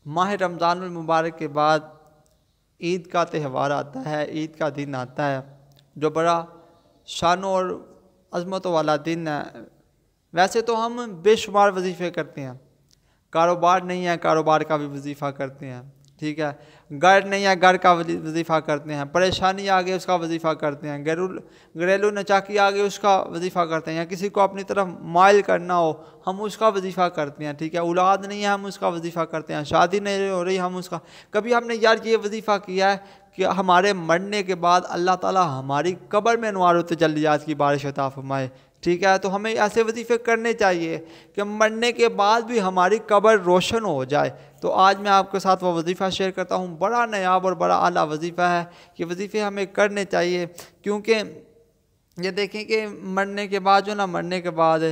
माह रमज़ानुल मुबारक के बाद ईद का त्यौहार आता है, ईद का दिन आता है जो बड़ा शान और अज़मतों वाला दिन है। वैसे तो हम बेशुमार वजीफ़े करते हैं, कारोबार नहीं है कारोबार का भी वजीफ़ा करते हैं, ठीक है, घर नहीं है घर का वजीफ़ा करते हैं, परेशानी आ गई उसका वजीफ़ा करते हैं, घरेलू नचाकी आ गई उसका वजीफ़ा करते हैं, या किसी को अपनी तरफ माइल करना हो हम उसका वजीफ़ा करते हैं, ठीक है, औलाद नहीं है हम उसका वजीफ़ा करते हैं, शादी नहीं हो रही हम उसका। कभी हमने यार ये वजीफ़ा किया है कि हमारे मरने के बाद अल्लाह ताला हमारी कब्र में अनवार तजल्लियात की बारिश अता फरमाए, ठीक है। तो हमें ऐसे वजीफ़े करने चाहिए कि मरने के बाद भी हमारी कब्र रोशन हो जाए। तो आज मैं आपके साथ वो वजीफ़ा शेयर करता हूँ, बड़ा नायाब और बड़ा आला वजीफ़ा है। ये वजीफ़े हमें करने चाहिए क्योंकि ये देखें कि मरने के बाद जो ना मरने के बाद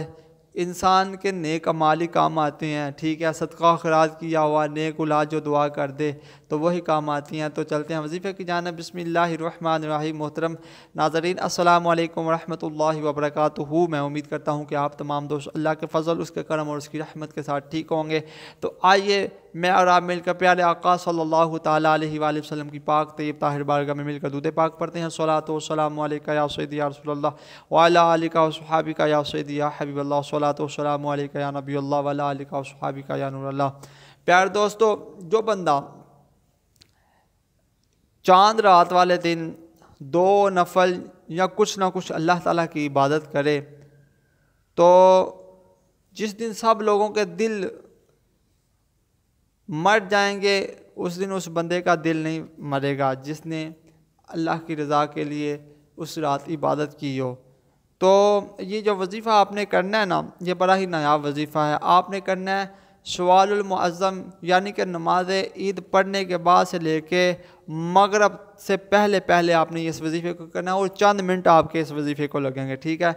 इंसान के नेक अमाल ही काम आते हैं, ठीक है, सदका खैरात किया हुआ नेक औलाद जो दुआ कर दे तो वही काम आती हैं। तो चलते हैं वजीफ़े की जानिब। बिस्मिल्लाहिर्रहमानिर्रहीम। मोहतरम नाज़रीन, अस्सलामु अलैकुम वरहमतुल्लाहि वबरकातुहू। मैं उम्मीद करता हूँ कि आप तमाम दोस्त अल्लाह के फ़ज़ल, उसके करम और उसकी रहमत के साथ ठीक होंगे। तो आइए मैं और आप मिलकर प्यारे आका सल्लल्लाहु ताला अलैहि वसल्लम की पाक तैयब ताहिर बारगाह में मिलकर दुरूद पाक पढ़ते हैं। सलातो वस्सलामु अलैका या सय्यदी या रसूलल्लाह व अला आलिका व सहाबिका या सय्यदी या हबीबल्लाह। सलातो वस्सलामु अलैका या नबीयल्लाह व अला आलिका व सहाबिका या नूरल्लाह। प्यारे दोस्तों, जो बंदा चांद रात वाले दिन दो नफल या कुछ ना कुछ अल्लाह ताला की इबादत करे तो जिस दिन सब लोगों के दिल मर जाएंगे उस दिन उस बंदे का दिल नहीं मरेगा जिसने अल्लाह की रज़ा के लिए उस रात इबादत की हो। तो ये जो वजीफ़ा आपने करना है ना, ये बड़ा ही नायाब वजीफ़ा है। आपने करना है शवालुल मुअज़्ज़म यानी कि नमाज ईद पढ़ने के बाद से लेके मगरब से पहले पहले आपने इस वजीफ़े को करना है और चंद मिनट आपके इस वजीफ़े को लगेंगे, ठीक है।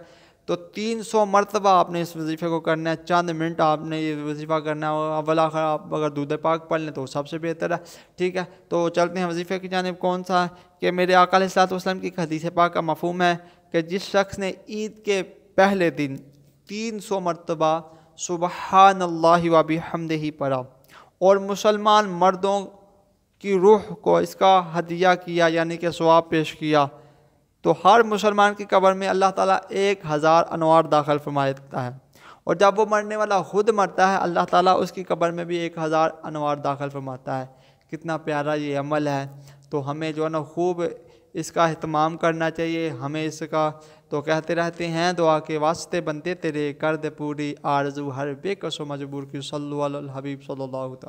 तो 300 मरतबा आपने इस वजीफ़े को करना है, चंद मिनट आपने ये वजीफ़ा करना है। अव्वल आखिर आप अगर दूध पाक पढ़ लें तो सबसे बेहतर है, ठीक है। तो चलते हैं वजीफ़े की जानिब। कौन सा है कि मेरे आका अलैहिस्सलातु वस्सलाम की हदीस पाक का मफ़हूम है कि जिस शख्स ने ईद के पहले दिन 300 मरतबा सुबहानल्लाहि व बिहम्दिही पढ़ा और मुसलमान मर्दों की रूह को इसका हदिया किया यानी कि सवाब पेश किया तो हर मुसलमान की कब्र में अल्लाह ताला 1000 अनवार दाखिल फरमा देता है। और जब वो मरने वाला खुद मरता है अल्लाह ताला उसकी कब्र में भी 1000 अनवार दाखिल फरमाता है। कितना प्यारा ये अमल है। तो हमें जो है ना खूब इसका एहतमाम करना चाहिए। हमें इसका तो कहते रहते हैं दुआ के वास्ते बनते तेरे कर दे पूरी आरज़ू हर बेकसो मजबूर की सल्लल्लाहु अलैहि हबीब सल्लल्लाहु अलैहि